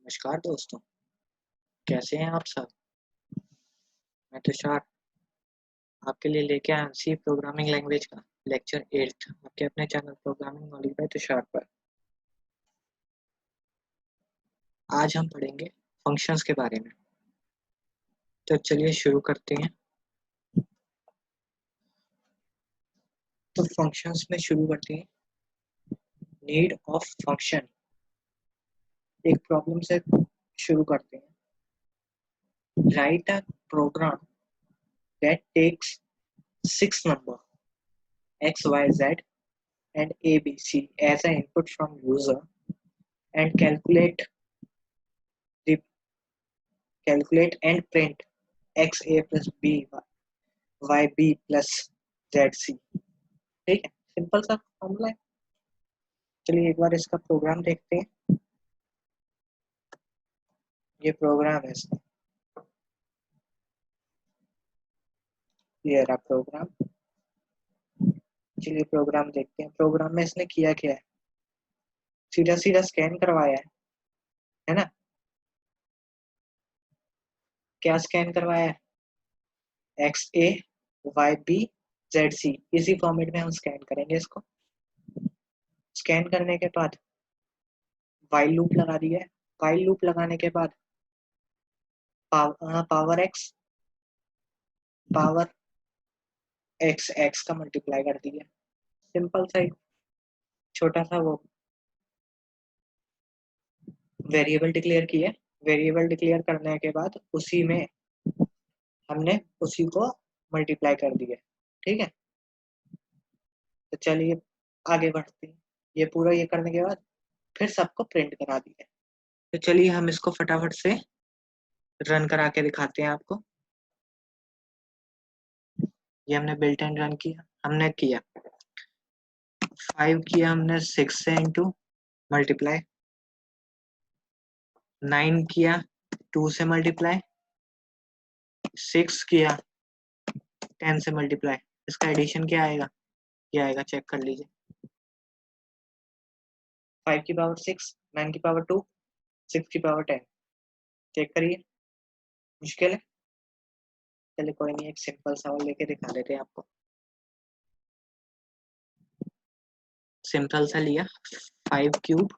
नमस्कार दोस्तों, कैसे हैं आप सब? मैं तुषार आपके लिए लेके आया हूँ सी प्रोग्रामिंग लैंग्वेज का लेक्चर 8 आपके अपने channel programming knowledge by Tushar पर। आज हम पढ़ेंगे फंक्शंस के बारे में। तो चलिए शुरू करते हैं। तो फंक्शंस में शुरू करते हैं। नीड ऑफ फंक्शन, एक प्रॉब्लम से शुरू करते हैं। Write a program that takes 6 number x y z and a b c as an input from user and the calculate and print x a plus b y b plus z c। ठीक है, simple सा formula है। चलिए एक बार इसका programme देखते हैं। ये प्रोग्राम है इसका, ये रहा प्रोग्राम। चलिए प्रोग्राम देखते हैं। प्रोग्राम में इसने किया क्या है, सीधा सीधा स्कैन करवाया है ना। क्या स्कैन करवाया है, एक्स ए वाई बी जेड सी, इसी फॉर्मेट में हम स्कैन करेंगे इसको। स्कैन करने के बाद वाइल लूप लगा दिया है। वाइल लूप लगाने के बाद power x power x x का मल्टीप्लाई कर दिया। सिंपल सा एक छोटा सा वो वेरिएबल डिक्लेयर किया। वेरिएबल डिक्लेयर करने के बाद उसी में हमने उसी को मल्टीप्लाई कर दिया। ठीक है, तो चलिए आगे बढ़ते हैं। ये पूरा ये करने के बाद फिर सबको प्रिंट करा दिया। तो चलिए हम इसको फटाफट से रन करा के दिखाते हैं आपको। ये हमने बिल्ट इन रन किया, हमने किया 5 किया हमने 6 से इंटू मल्टीप्लाई, 9 किया 2 से मल्टीप्लाई, 6 किया 10 से मल्टीप्लाई। इसका एडिशन क्या आएगा, ये आएगा, चेक कर लीजिए। 5 की पावर 6, 9 की पावर 2, 6 की पावर 10। चेक करिए, मुश्किल है। चलिए कोई नहीं, एक सिंपल सा और लेके दिखा देते हैं आपको। सिंपल सा लिया, 5 क्यूब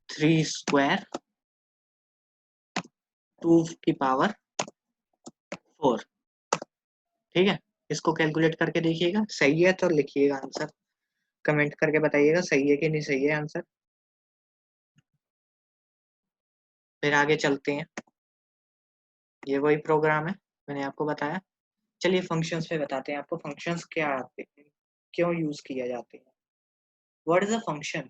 3 स्क्वायर 2 की पावर 4। ठीक है, इसको कैलकुलेट करके देखिएगा, सही है तो लिखिएगा आंसर, कमेंट करके बताइएगा सही है कि नहीं सही है आंसर। फिर आगे चलते हैं। ये वही प्रोग्राम है, मैंने आपको बताया। चलिए फंक्शंस पे बताते हैं आपको, फंक्शंस क्या आते हैं, क्यों यूज किया जाते हैं। What is a function?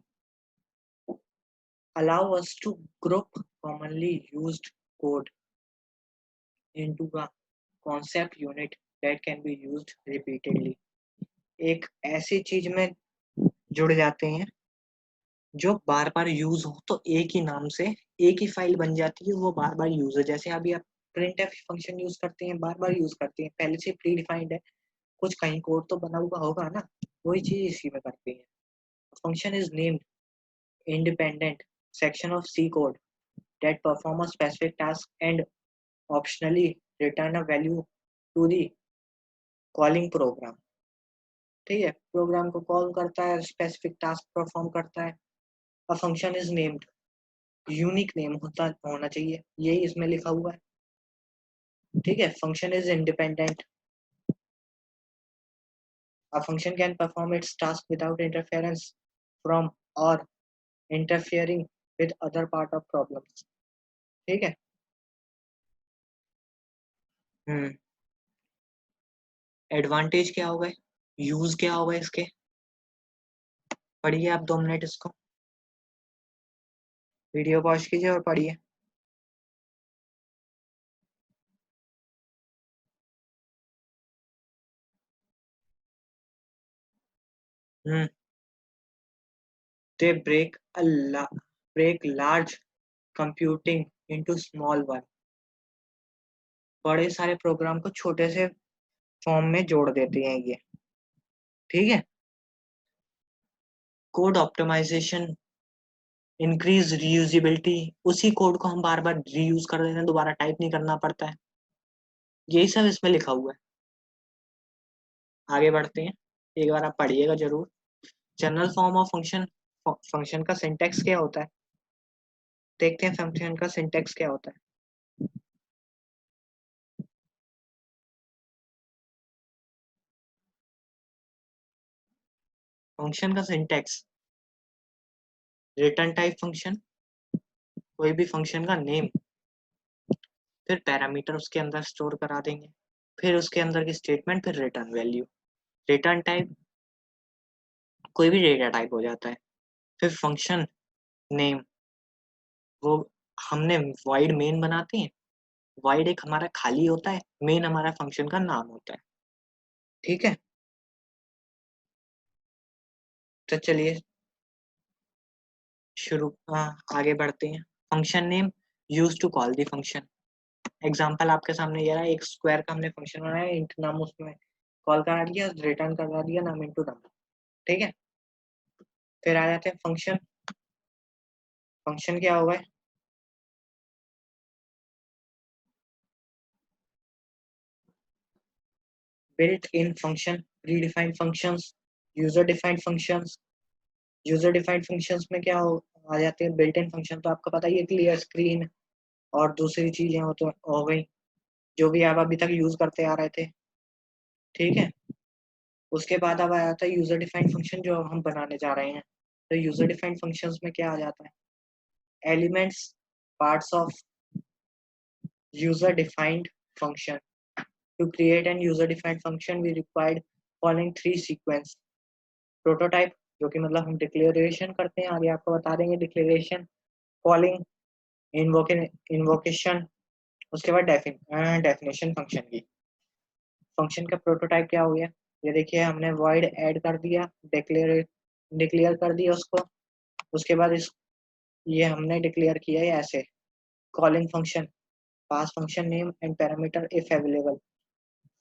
Allow us to group commonly used code into a concept unit that can be used repeatedly। एक ऐसी चीज में जुड़ जाते हैं जो बार बार यूज हो, तो एक ही नाम से एक ही फाइल बन जाती है, वो बार बार यूज है। जैसे अभी आप प्रिंट एफ फंक्शन यूज करते हैं, बार बार यूज करते हैं, पहले से प्री डिफाइंड है, कुछ कहीं कोड तो बना हुआ होगा ना, वही चीज इसी में करते हैं। Function is named independent section of C code that perform a specific task and optionally return a value to the calling program। ठीक है, प्रोग्राम को कॉल करता है, स्पेसिफिक टास्क परफॉर्म करता है। A function is named, unique name होना चाहिए, यही इसमें लिखा हुआ है। ठीक है, function is independent. A function can perform its task without interference from और interfering with other part of problems. ठीक है। हम्म, एडवांटेज क्या होगा, यूज क्या होगा इसके, पढ़िए आप 2 मिनट इसको, वीडियो पॉज कीजिए और पढ़िए। हम्म, they break large computing into small one। बड़े सारे प्रोग्राम को छोटे से फॉर्म में जोड़ देते हैं ये। ठीक है, कोड ऑप्टिमाइजेशन, इंक्रीज रीयूजिबिलिटी, उसी कोड को हम बार बार रीयूज कर देते हैं, दोबारा टाइप नहीं करना पड़ता है। यही सब इसमें लिखा हुआ है। आगे बढ़ते हैं, एक बार आप पढ़िएगा जरूर। General form of function, function का सिंटेक्स क्या होता है, देखते हैं फंक्शन का सिंटेक्स क्या होता है। फंक्शन का सिंटेक्स, रिटर्न टाइप फंक्शन, कोई भी फंक्शन का नेम, फिर पैरामीटर उसके अंदर स्टोर करा देंगे, फिर उसके अंदर की स्टेटमेंट, फिर रिटर्न वैल्यू। रिटर्न टाइप कोई भी डेटा टाइप हो जाता है। फिर फंक्शन नेम, वो हमने वाइड मेन बनाते हैं, वाइड एक हमारा खाली होता है, मेन हमारा फंक्शन का नाम होता है। ठीक है, तो चलिए शुरू आगे बढ़ते हैं। Function name use to call the function. Example आपके सामने ये रहा है, एक स्क्वायर का हमने फंक्शन बनाया, इंट नाम उसमें कॉल करा दिया, रिटर्न करा दिया नाम इनटू नंबर। ठीक है, फिर आ जाते हैं फंक्शन। फंक्शन क्या होगा, built in function, pre defined functions, user defined functions. User defined functions में क्या आ जाते हैं, बिल्ट इन फंक्शन तो आपको पता ही है, क्लियर स्क्रीन और दूसरी चीजें हो गई, जो भी आप अभी तक यूज करते आ रहे थे। ठीक है, उसके बाद अब आ जाता है यूजर डिफाइंड फंक्शन जो हम बनाने जा रहे हैं। तो यूजर डिफाइंड फंक्शंस में क्या आ जाता है, elements, parts of user defined function. To create an user defined function we required following three sequence. Prototype, जो कि मतलब हम डिक्लेरेशन करते हैं, आगे आपको बता देंगे डिक्लेरेशन, कॉलिंग, इन्वोकेशन, उसके बाद डेफिनेशन फंक्शन की। फंक्शन का प्रोटोटाइप क्या हो गया, ये देखिए हमने void ऐड कर दिया, डिक्लेयर कर दिया उसको। उसके बाद इस ये हमने डिक्लेयर किया है ऐसे, calling function, pass function name and parameter if available,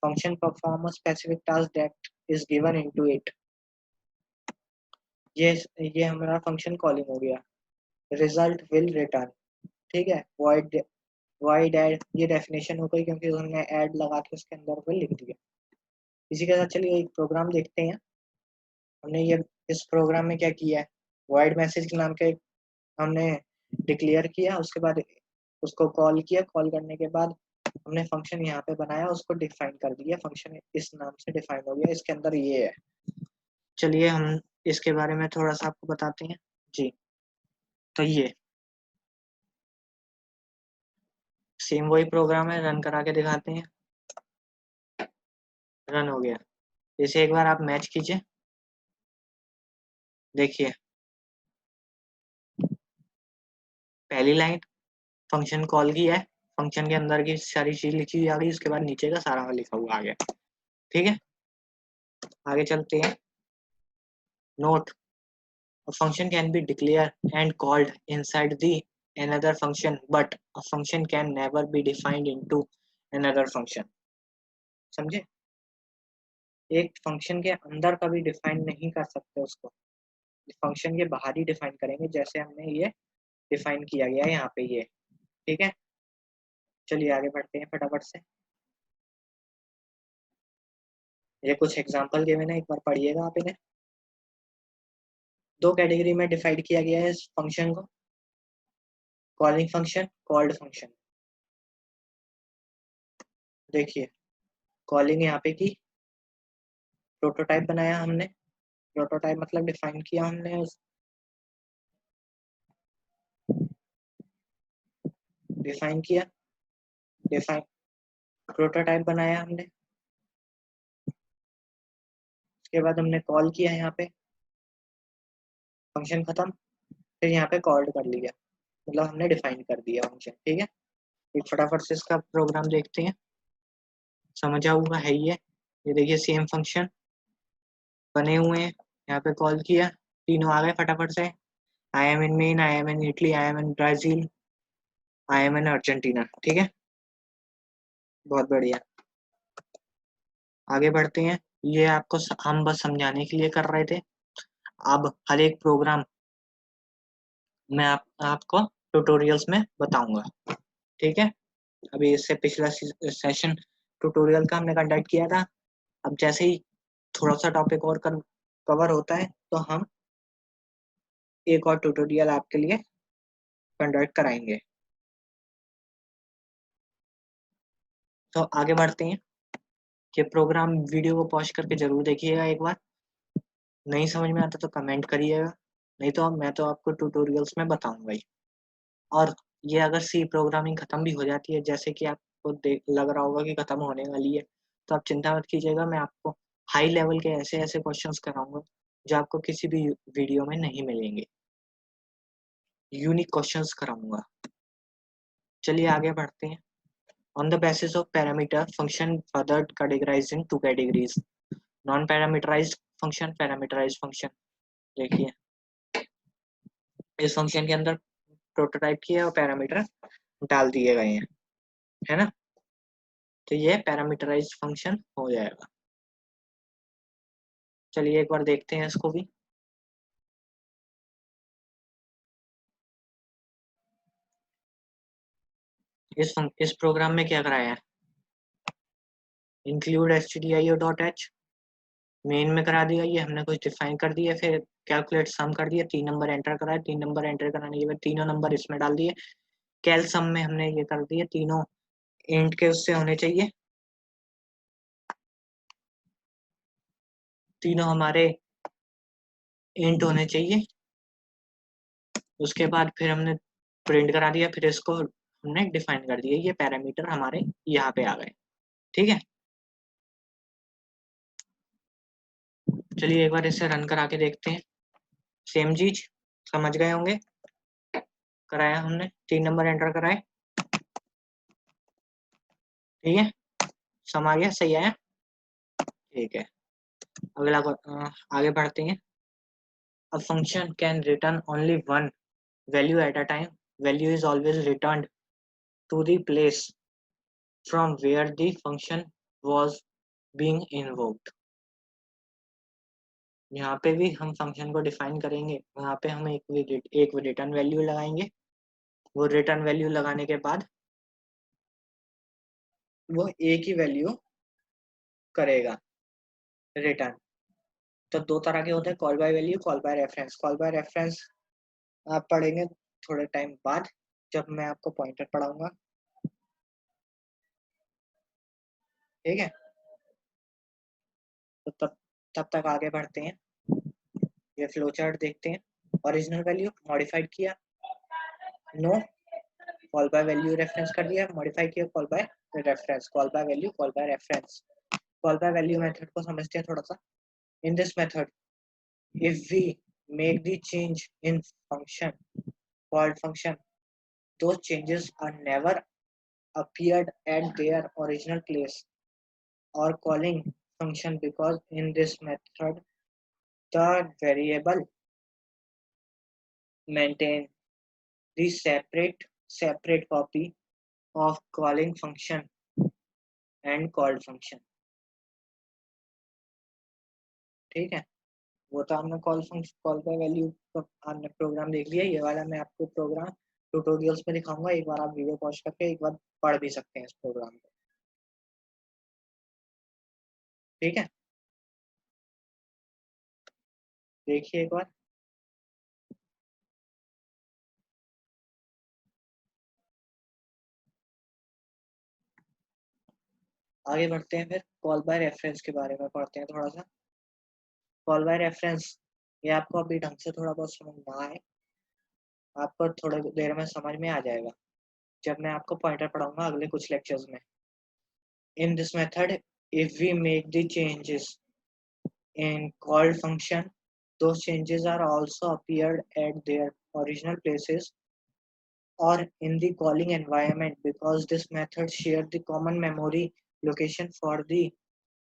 function perform a specific task that is given into it। ये ये हमारा फंक्शन कॉलिंग हो गया। रिजल्ट विल रिटर्न, ठीक है, void add ये डेफिनेशन हो गई, क्योंकि उन्होंने ऐड लगा के उसके अंदर को लिख दिया। इसी के साथ चलिए एक प्रोग्राम देखते हैं। हमने ये इस प्रोग्राम में क्या किया है, void मैसेज के नाम के हमने डिक्लेयर किया, उसके बाद उसको कॉल किया, कॉल करने के बाद हमने फंक्शन यहाँ पे बनाया, उसको डिफाइन कर दिया, फंक्शन इस नाम से डिफाइन हो गया, इसके अंदर ये है। चलिए हम इसके बारे में थोड़ा सा आपको बताते हैं जी। तो ये सेम वही प्रोग्राम है, रन करा के दिखाते हैं। रन हो गया, इसे एक बार आप मैच कीजिए, देखिए पहली लाइन फंक्शन कॉल की है, फंक्शन के अंदर की सारी चीज लिखी हुई आ गई, उसके बाद नीचे का सारा लिखा हुआ आ गया। ठीक है, आगे चलते हैं। Note, a function can be declared and called inside the another function, but a function can never be defined into another function। समझे, एक फंक्शन के अंदर कभी डिफाइन नहीं कर सकते उसको, फंक्शन के बाहर ही डिफाइन करेंगे, जैसे हमने ये डिफाइन किया गया है यहाँ पे ये। ठीक है, चलिए आगे बढ़ते हैं फटाफट से। ये कुछ एग्जांपल दिए मैंने, एक बार पढ़िएगा आप इन्हें। दो कैटेगरी में डिवाइड किया गया है इस फंक्शन को, कॉलिंग फंक्शन, कॉल्ड फंक्शन। देखिए कॉलिंग यहाँ पे की, प्रोटोटाइप बनाया हमने, प्रोटोटाइप मतलब डिफाइन किया हमने उस, डिफाइन किया, डिफाइन, प्रोटोटाइप बनाया हमने, उसके बाद हमने कॉल किया यहाँ पे, फंक्शन खत्म, फिर यहाँ पे कॉल्ड कर लिया, मतलब हमने डिफाइन कर दिया फंक्शन। ठीक है, एक फटाफट से इसका प्रोग्राम देखते हैं, समझा हुआ है ये देखिए सेम फंक्शन बने हुए हैं, यहाँ पे कॉल किया, तीनों आ गए फटाफट से। I am in main, I am in Italy, I am in Brazil, I am in Argentina. ठीक है, बहुत बढ़िया, आगे बढ़ते हैं। ये आपको हम बस समझाने के लिए कर रहे थे, अब हर एक प्रोग्राम मैं आपको ट्यूटोरियल्स में बताऊंगा। ठीक है, अभी इससे पिछला सेशन ट्यूटोरियल का हमने कंडक्ट किया था। अब जैसे ही थोड़ा सा टॉपिक और कवर होता है तो हम एक और ट्यूटोरियल आपके लिए कंडक्ट कराएंगे। तो आगे बढ़ते हैं। ये प्रोग्राम वीडियो को पॉज करके जरूर देखिएगा एक बार। नहीं समझ में आता तो कमेंट करिएगा, नहीं तो मैं तो आपको ट्यूटोरियल्स में बताऊंगा ही। और ये अगर सी प्रोग्रामिंग खत्म भी हो जाती है, जैसे कि आपको देख लग रहा होगा कि खत्म होने वाली है, तो आप चिंता मत कीजिएगा। मैं आपको हाई लेवल के ऐसे ऐसे क्वेश्चंस कराऊंगा जो आपको किसी भी वीडियो में नहीं मिलेंगे। यूनिक क्वेश्चंस कराऊंगा। चलिए आगे बढ़ते हैं। On the basis of parameter, function further categorized in two categories: non-parameterized function, parameterized function। देखिए इस फंक्शन के अंदर प्रोटोटाइप किया और पैरामीटर डाल दिए गए हैं, है ना। तो ये पैरामीटराइज्ड फंक्शन हो जाएगा। चलिए एक बार देखते हैं इसको भी। इस प्रोग्राम में क्या कराया है, इंक्लूड stdio.h मेन में करा दिया, ये हमने कुछ डिफाइन कर दिया, फिर कैलकुलेट सम कर दिया, 3 नंबर एंटर कराए, 3 नंबर एंटर कराने के बाद तीनों नंबर इसमें डाल दिए। कैल सम में हमने ये कर दिया, तीनों इंट के उससे होने चाहिए, तीनों हमारे इंट होने चाहिए। उसके बाद फिर हमने प्रिंट करा दिया, फिर इसको हमने डिफाइन कर दिया, ये पैरामीटर हमारे यहाँ पे आ गए। ठीक है, चलिए एक बार इसे रन करा के देखते हैं। सेम चीज समझ गए होंगे। कराया हमने, 3 नंबर एंटर कराए, ठीक है, सम आ गया, सही आया। ठीक है, अगला आगे बढ़ते हैं। A function can return only one value at a time. Value is always returned to the place from where the function was being invoked। यहाँ पे भी हम फंक्शन को डिफाइन करेंगे, वहाँ पे हम एक रिटर्न वैल्यू लगाएंगे। वो रिटर्न वैल्यू लगाने के बाद वो एक ही वैल्यू करेगा रिटर्न। तो दो तरह के होते हैं, call by value, call by reference. Call by reference आप पढ़ेंगे थोड़े टाइम बाद, जब मैं आपको पॉइंटर पढ़ाऊंगा। ठीक है, तो तब तब तक आगे बढ़ते हैं। ये फ्लो चार्ट देखते हैं। ओरिजिनल वैल्यू मॉडिफाइड किया, no, call by value reference कर दिया, मॉडिफाई किया, call by reference, call by value, call by reference. Call by value method को समझते हैं थोड़ा सा। In this method, if we make the change in function called function, those changes are never appeared at their original place or calling function, because in this method the variable maintain the separate copy of calling function and called function। ठीक है, वो तो हमने call function, call by value का हमने programme देख लिया। ये वाला मैं आपको प्रोग्राम ट्यूटोरियल्स में दिखाऊंगा, एक बार आप वीडियो पॉज करके एक बार पढ़ भी सकते हैं इस प्रोग्राम को। ठीक है, देखिए एक बार। आगे बढ़ते हैं, फिर कॉल बाय रेफरेंस के बारे में पढ़ते हैं थोड़ा सा। कॉल बाय रेफरेंस, ये आपको अभी ढंग से थोड़ा बहुत समझ ना आए, आपको थोड़ी देर में समझ में आ जाएगा जब मैं आपको पॉइंटर पढ़ाऊंगा अगले कुछ लेक्चर्स में। इन this method, if we make the changes in called function, those changes are also appeared at their original places or in the calling environment, because this method share the common memory location for the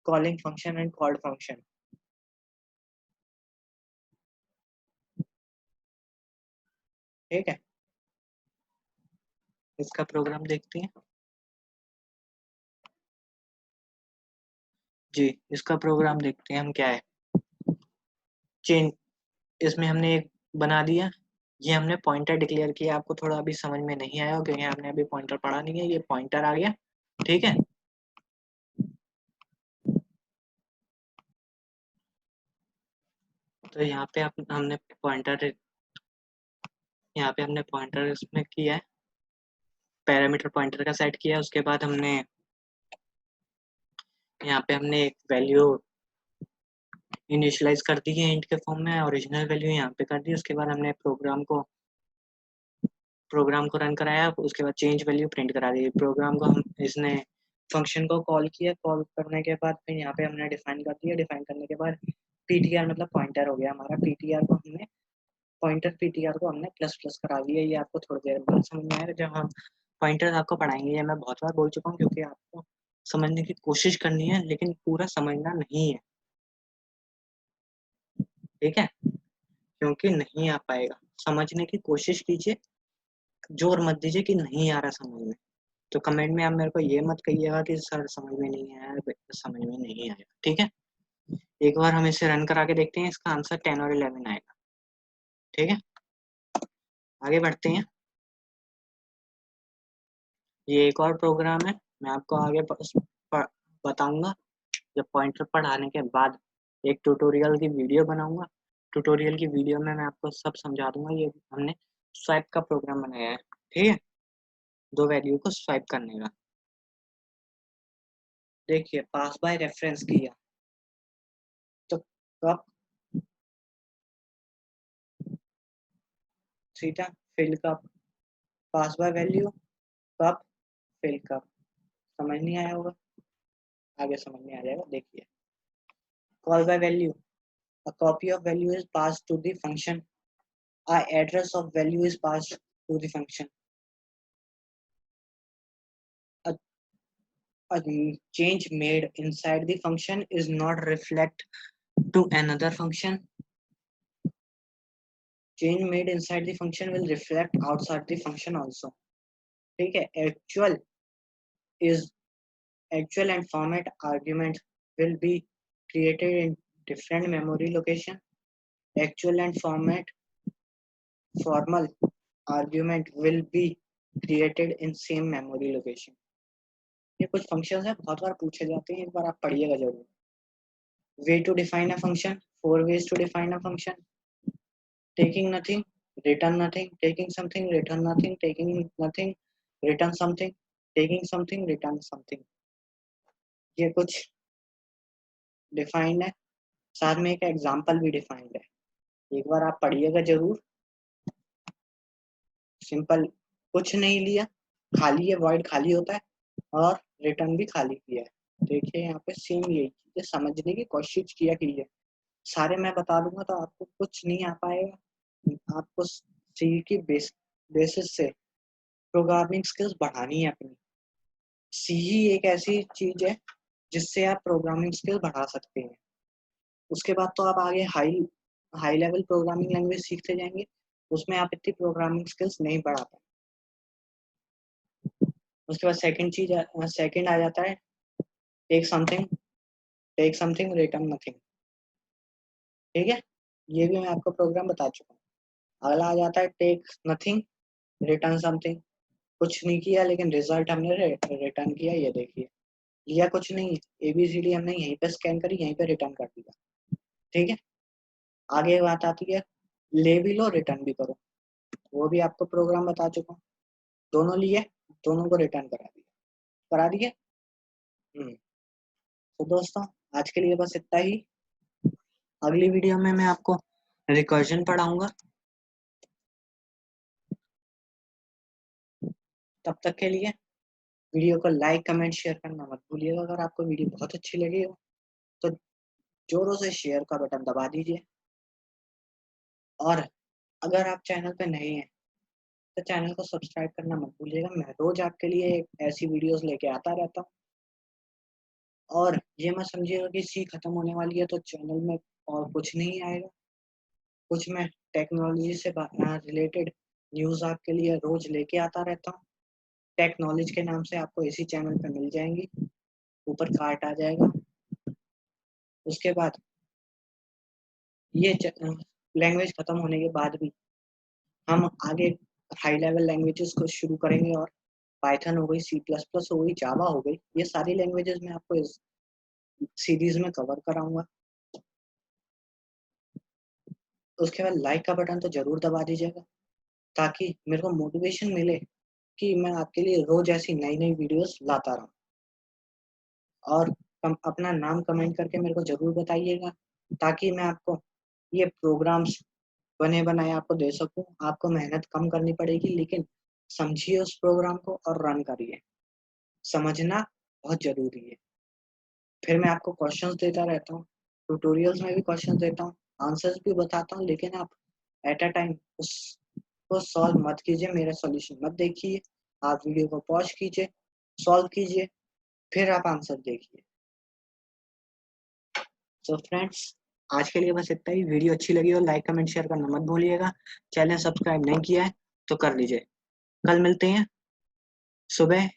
calling function and called function। ठीक है, इसका programme देखते हैं। जी, इसका programme देखते हैं हम क्या है। चेंज इसमें हमने एक बना दिया, ये हमने पॉइंटर डिक्लेयर किया। आपको थोड़ा अभी समझ में नहीं आया क्योंकि आपने अभी पॉइंटर पढ़ा नहीं है, ये पॉइंटर आ गया, ठीक है। तो यहाँ पे हमने पॉइंटर, यहाँ पे हमने पॉइंटर इसमें किया है, पैरामीटर पॉइंटर का सेट किया। उसके बाद हमने यहाँ पे हमने एक वैल्यू इनिशियलाइज कर दी है इंट के फॉर्म में, ओरिजिनल वैल्यू यहाँ पे कर दी। उसके बाद हमने प्रोग्राम को रन कराया, उसके बाद चेंज वैल्यू प्रिंट करा दी। प्रोग्राम को हम इसने फंक्शन को कॉल किया, कॉल करने के बाद फिर यहाँ पे हमने डिफाइन कर दिया। डिफाइन करने के बाद पीटीआर मतलब पॉइंटर हो गया हमारा। पॉइंटर पीटीआर को हमने प्लस प्लस करा दिया। ये आपको थोड़ी देर बाद समझ में आएगा जब हम पॉइंटर आपको पढ़ाएंगे। ये मैं बहुत बार बोल चुका हूँ क्योंकि आपको समझने की कोशिश करनी है लेकिन पूरा समझना नहीं है, ठीक है, क्योंकि नहीं आ पाएगा। समझने की कोशिश कीजिए, जोर मत दीजिए कि नहीं आ रहा समझ में। तो कमेंट में आप मेरे को ये मत कहिएगा कि सर समझ में नहीं आया, समझ में नहीं आया, ठीक है। एक बार हम इसे रन करा के देखते हैं, इसका आंसर 10 और 11 आएगा, ठीक है। आगे बढ़ते हैं। ये एक और प्रोग्राम है, मैं आपको आगे बताऊंगा जब पॉइंटर पढ़ाने के बाद। एक ट्यूटोरियल की वीडियो बनाऊंगा, ट्यूटोरियल की वीडियो में मैं आपको सब समझा दूंगा। ये हमने स्वाइप का प्रोग्राम बनाया है, ठीक है, दो वैल्यू को स्वाइप करने का। देखिए पास बाय रेफरेंस किया तो कब थीटा फिल कब, पास बाय वैल्यू कब फिल कब। समझ नहीं आया होगा, आगे समझ में आ जाएगा, देखिए। Call by value, a copy of value is passed to the function, a address of value is passed to the function, a, a change made inside the function is not reflect to another function, change made inside the function will reflect outside the function also, ठीक है। is actual and format argument will be created in different memory location, actual and formal argument will be created in same memory location। ये कुछ functions हैं, बहुत बार पूछे जाते हैं, एक बार आप पढ़िएगा जरूर। Way to define a function, 4 ways to define a function: taking nothing, return nothing, taking something, return nothing, taking nothing, return something, taking something, return something। ये कुछ डिफाइंड है, साथ में एक एग्जाम्पल भी डिफाइंड है, एक बार आप पढ़िएगा जरूर। सिंपल, कुछ नहीं लिया, खाली है, वॉइड खाली होता है, और रिटर्न भी खाली किया है। देखिए यहाँ पे सेम यही चीज है, समझने की कोशिश किया कीजिए। सारे मैं बता दूंगा तो आपको कुछ नहीं आ पाएगा। आपको सी की बेसिस से प्रोग्रामिंग स्किल्स बढ़ानी है अपनी। सी ही एक ऐसी चीज है जिससे आप प्रोग्रामिंग स्किल बढ़ा सकते हैं। उसके बाद तो आप आगे high high level programming language सीखते जाएंगे, उसमें आप इतनी प्रोग्रामिंग स्किल्स नहीं बढ़ा पाए। उसके बाद सेकंड आ जाता है टेक समथिंग, रिटर्न नथिंग, ठीक है। ये भी मैं आपको प्रोग्राम बता चुका हूँ। अगला आ जाता है टेक नथिंग, रिटर्न समथिंग। कुछ नहीं किया लेकिन रिजल्ट हमने रिटर्न किया, ये देखिए। लिया कुछ नहीं, एबीसीडी हमने यहीं पे स्कैन करी, यहीं पे रिटर्न कर दिया, ठीक है। आगे बात आती है ले भी लो रिटर्न भी करो, वो भी आपको प्रोग्राम बता चुका हूँ। दोनों लिए, दोनों को रिटर्न करा दिए। तो दोस्तों आज के लिए बस इतना ही। अगली वीडियो में मैं आपको रिकर्जन पढ़ाऊंगा। तब तक के लिए वीडियो को लाइक कमेंट शेयर करना मत भूलिएगा। अगर आपको वीडियो बहुत अच्छी लगी हो तो जोरों से शेयर का बटन दबा दीजिए, और अगर आप चैनल पे नए हैं तो चैनल को सब्सक्राइब करना मत भूलिएगा। मैं रोज आपके लिए ऐसी वीडियोस लेके आता रहता हूँ। और ये मत समझिएगा कि सी खत्म होने वाली है तो चैनल में और कुछ नहीं आएगा। कुछ मैं टेक्नोलॉजी से रिलेटेड न्यूज़ आपके लिए रोज लेके आता रहता हूँ। टेक्नोलॉजी के नाम से आपको इसी चैनल पे मिल जाएंगी, ऊपर कार्ट आ जाएगा। उसके बाद ये लैंग्वेज खत्म होने के बाद भी हम आगे हाई लेवल लैंग्वेजेस को शुरू करेंगे, और पाइथन हो गई, C++ हो गई, जावा हो गई, ये सारी लैंग्वेजेस मैं आपको इस सीरीज में कवर कराऊंगा। उसके बाद लाइक का बटन तो जरूर दबा दीजिएगा, ताकि मेरे को मोटिवेशन मिले कि मैं आपके लिए रोज ऐसी नई नई वीडियोस लाता रहूं। और अपना नाम कमेंट करके मेरे को जरूर बताइएगा, ताकि मैं आपको ये प्रोग्राम्स बने बनाए आपको दे सकूं। आपको मेहनत कम करनी पड़ेगी, लेकिन समझिए उस प्रोग्राम को और रन करिए। समझना बहुत जरूरी है। फिर मैं आपको क्वेश्चंस देता रहता हूँ, ट्यूटोरियल्स में भी क्वेश्चंस देता हूँ, आंसर्स भी बताता हूँ, लेकिन आप एट अ टाइम उसको सॉल्व मत कीजिए, मेरा सॉल्यूशन मत देखिए। आप वीडियो को पॉज कीजिए, सॉल्व कीजिए, फिर आप आंसर देखिए। तो फ्रेंड्स, आज के लिए बस इतना ही। वीडियो अच्छी लगी हो लाइक कमेंट शेयर करना मत भूलिएगा। चैनल सब्सक्राइब नहीं किया है तो कर लीजिए। कल मिलते हैं सुबह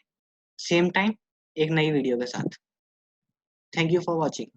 सेम टाइम एक नई वीडियो के साथ। Thank you for watching.